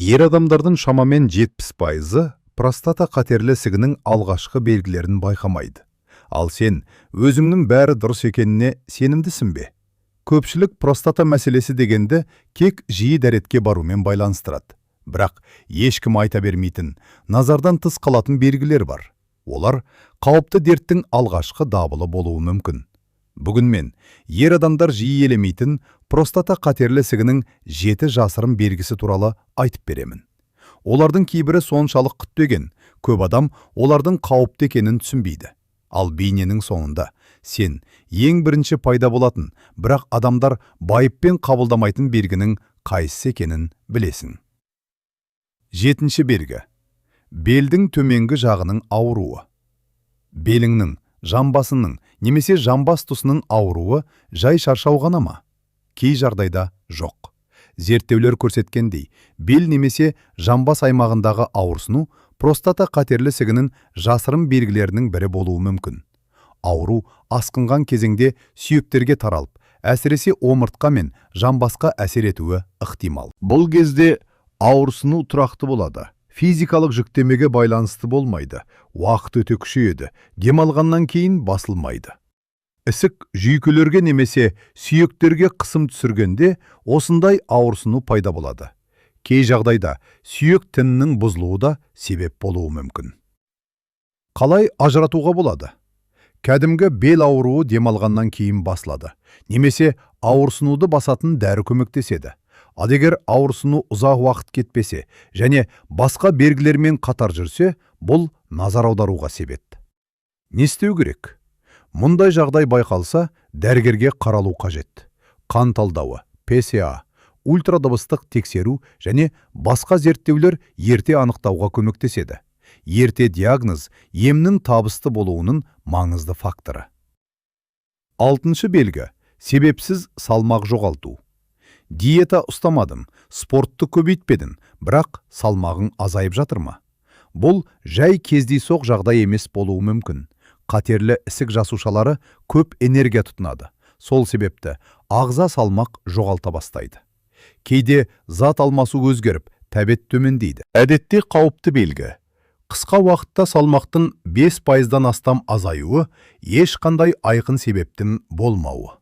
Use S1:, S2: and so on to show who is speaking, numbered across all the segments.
S1: Ер адамдардың шамамен 70% простата қатерлі ісігінің алғашқы белгілерін байқамайды. Ал сен өзіңнің бәрі дұрыс екеніне сенімдісің бе? Көпшілік простата мәселесі дегенді кек жиі дәретке барумен байланыстырады. Бірақ ешкім айта бермейтін, назардан тыс қалатын белгілер бар. Олар қауіпті дерттің алғашқы дабылы болуы мүмкін. Бүгін мен ер адамдар жиі елемейтін простата қатерлі ісігінің 7 жасырын белгісі туралы айтып беремін. Олардың кейбірі соншалық күтпеген, көп адам олардың қауіпті екенін түсінбейді. Ал бейненің соңында сен ең бірінші пайда болатын, бірақ адамдар байыппен қабылдамайтын белгінің қайсысы екенін білесің. 7-ші белгі. Белдің төменгі жағының ауруы. Беліңнің, жамбасының немесе жамбас тұсының ауруы жай шаршау ғана ма? Кей жағдайда жоқ. Зерттеулер көрсеткендей, бел немесе жамбас аймағындағы ауырсыну простата қатерлі ісігінің жасырын белгілерінің бірі болуы мүмкін. Ауру асқынған кезеңде сүйектерге таралып, әсіресе омыртқа мен жамбасқа әсер етуі ықтимал. Бұл кезде ауырсыну тұрақты болады. Физикалық жүктемеге байланысты болмайды, уақыт өте күшейеді, демалғаннан кейін басылмайды. Ісік жүйкелерге немесе сүйектерге қысым түсіргенде осындай ауырсыну пайда болады. Кей жағдайда сүйек тінінің бұзылуы да себеп болуы мүмкін. Қалай ажыратуға болады? Кәдімгі бел ауруы демалғаннан кейін басылады, немесе ауырсынуды басатын дәрі көмектеседі. Ал егер ауырсыну ұзақ уақыт кетпесе және басқа белгілермен қатар жүрсе, бұл назар аударуға себеп. Не істеу керек? Мұндай жағдай байқалса, дәрігерге қаралу қажет. Қан талдауы, ПСА, ультрадыбыстық тексеру және басқа зерттеулер ерте анықтауға көмектеседі. Ерте диагноз емнің табысты болуының маңызды факторы. 6-шы белгі. Себепсіз салмақ жоғалту. Диета ұстамадым, спортты көбейтпедім, бірақ салмағың азайып жатыр ма? Бұл жай кездейсоқ жағдай емес болуы мүмкін. Қатерлі ісік жасушалары көп энергия тұтынады. Сол себепті ағза салмақ жоғалта бастайды. Кейде зат алмасу өзгеріп, тәбет төмендейді. Әдетте қауіпті белгі. Қысқа уақытта салмақтың 5%-дан астам азаюы ешқандай айқын себептің болмауы.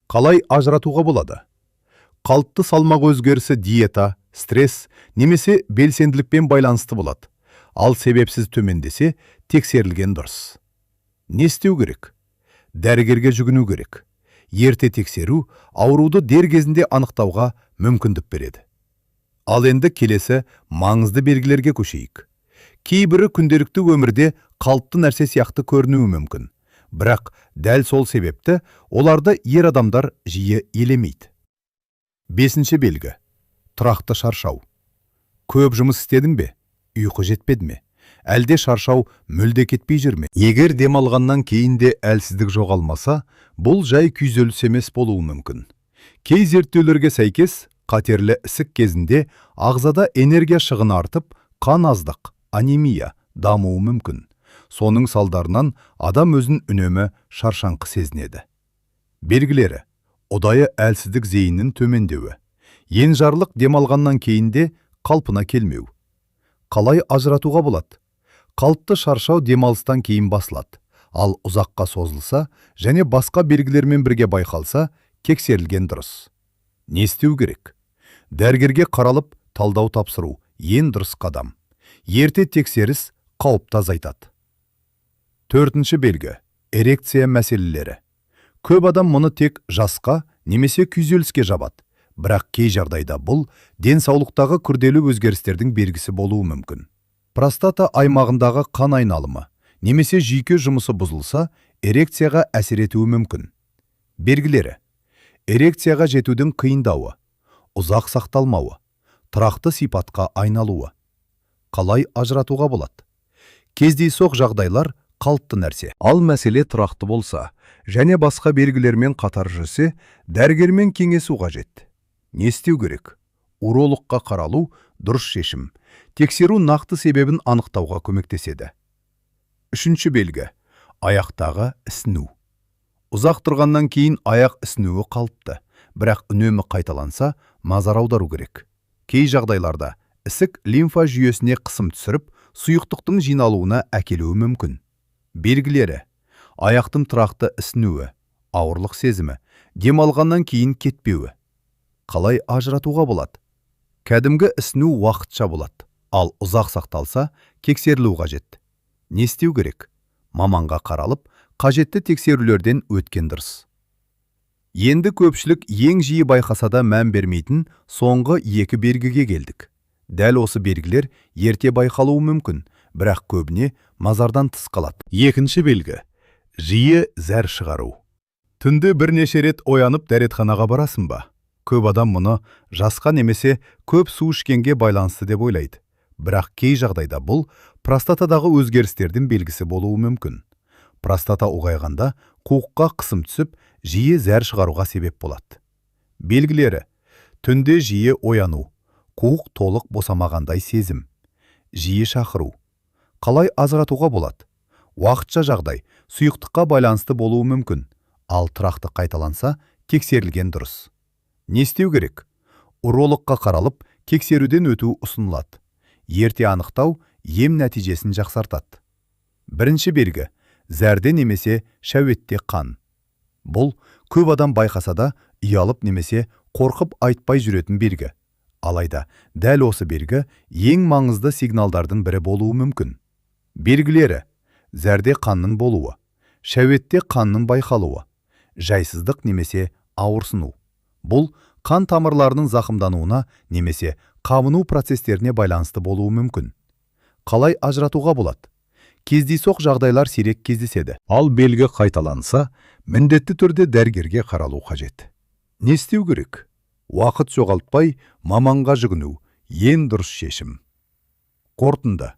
S1: Қалай ажыратуға болады? Қалыпты салмақ өзгерісі диета, стресс немесе белсенділікпен байланысты болады. Ал себепсіз төмендесе, тексерілген дұрыс. Не істеу керек? Дәрігерге жүгіну керек. Ерте тексеру ауруды дер кезінде анықтауға мүмкіндік береді. Ал енді келесі маңызды белгілерге көшейік. Кейбірі күнделікті өмірде қалыпты нәрсе сияқты көрінуі мүмкін. Бірақ дәл сол себепті оларды ер адамдар жиі елемейді. 5-ші белгі. Тұрақты шаршау. Көп жұмыс істедің бе? Ұйқы жетпеді ме? Әлде шаршау мүлде кетпей жүр ме? Егер демалғаннан кейін де әлсіздік жоғалмаса, бұл жай күйзеліс емес болуы мүмкін. Кей зерттеулерге сәйкес, қатерлі ісік кезінде ағзада энергия шығыны артып, қан аздық, анемия дамуы мүмкін. Соның салдарынан адам өзін үнемі шаршаңқы сезінеді. Белгілері: ұдайы әлсіздік зейіннің төмендеуі, енжарлық демалғаннан кейінде қалпына келмеу. Қалай ажыратуға болады? Қалыпты шаршау демалыстан кейін басылады, ал ұзаққа созылса және басқа белгілермен бірге байқалса, тексерілген дұрыс. Не істеу керек? Дәрігерге қаралып, талдау тапсыру ең дұрыс қадам. Ерте тексеріс қауіпті азайтады. 4-ші белгі. Эрекция мәселелері. Көп адам мұны тек жасқа немесе күйзеліске жабады, бірақ кей жағдайда бұл денсаулықтағы күрделі өзгерістердің белгісі болуы мүмкін. Простата аймағындағы қан айналымы немесе жүйке жұмысы бұзылса, эрекцияға әсер етуі мүмкін. Белгілері: эрекцияға жетудің қиындауы, ұзақ сақталмауы, тұрақты сипатқа айналуы. Қалай ажыратуға болады? Кездейсоқ жағдайлар қалыпты нәрсе. Ал мәселе тұрақты болса және басқа белгілермен қатар жүрсе, дәрігермен кеңесу қажет. Не істеу керек? Урологқа қаралу дұрыс шешім. Тексеру нақты себебін анықтауға көмектеседі. 3-ші белгі. Аяқтағы ісіну. Ұзақ тұрғаннан кейін аяқ ісінуі қалыпты, бірақ үнемі қайталанса, назар аудару керек. Кей жағдайларда ісік лимфа жүйесіне қысым түсіріп, сұйықтықтың жиналуына әкелуі мүмкін. Белгілері: аяқтың тұрақты ісінуі, ауырлық сезімі, демалғаннан кейін кетпеуі. Қалай ажыратуға болады? Кәдімгі ісіну уақытша болады, ал ұзақ сақталса, тексерілу қажет. Не істеу керек? Маманға қаралып, қажетті тексерулерден өткен дұрыс. Енді көпшілік ең жиі байқаса да мән бермейтін соңғы екі белгіге келдік. Дәл осы белгілер ерте байқалуы мүмкін, бірақ көбіне назардан тыс қалады. Екінші белгі: жиі зәр шығару. Түнде бірнеше рет оянып дәретханаға барасың ба? Көп адам мұны жасқа немесе көп су ішкенге байланысты деп ойлайды. Бірақ кей жағдайда бұл простатадағы өзгерістердің белгісі болуы мүмкін. Простата ұлғайғанда қуыққа қысым түсіп, жиі зәр шығаруға себеп болады. Белгілері: түнде жиі ояну, қуық толық босамағандай сезім, жиі шақыру. Қалай ажыратуға болады? Уақытша жағдай сұйықтыққа байланысты болуы мүмкін, ал тұрақты қайталанса, тексерілген дұрыс. Не істеу керек? Урологқа қаралып, тексеруден өту ұсынылады. Ерте анықтау ем нәтижесін жақсартады. Бірінші белгі: зәрде немесе шәуетте қан. Бұл көп адам байқаса да, ұялып немесе қорқып айтпай жүретін белгі. Алайда, дәл осы белгі ең маңызды сигналдардың бірі болуы мүмкін. Белгілері: зәрде қанның болуы, шәуетте қанның байқалуы, жайсыздық немесе ауырсыну. Бұл қан тамырларының зақымдануына немесе қабыну процестеріне байланысты болуы мүмкін. Қалай ажыратуға болады? Кездейсоқ жағдайлар сирек кездеседі. Ал белгі қайталанса, міндетті түрде дәрігерге қаралу қажет. Не істеу керек? Уақыт жоғалтпай, маманға жүгіну ең дұрыс шешім. Қорытынды: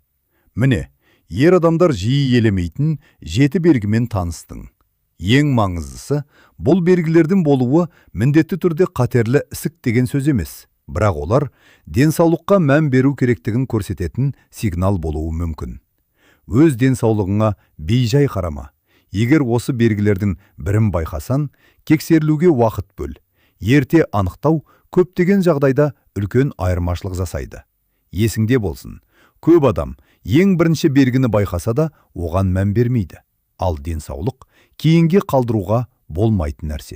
S1: міне, ер адамдар жиі елемейтін 7 белгімен таныстың. Ең маңыздысы, бұл белгілердің болуы міндетті түрде қатерлі ісік деген сөз емес, бірақ олар денсаулыққа мән беру керектігін көрсететін сигнал болуы мүмкін. Өз денсаулығыңа бейжай қарама. Егер осы белгілердің бірін байқасан, тексерілуге уақыт бөл. Ерте анықтау көптеген жағдайда үлкен айырмашылық жасайды. Есіңде болсын, көп адам ең бірінші белгіні байқаса да, оған мән бермейді. Ал денсаулық кейінге қалдыруға болмайтын нәрсе.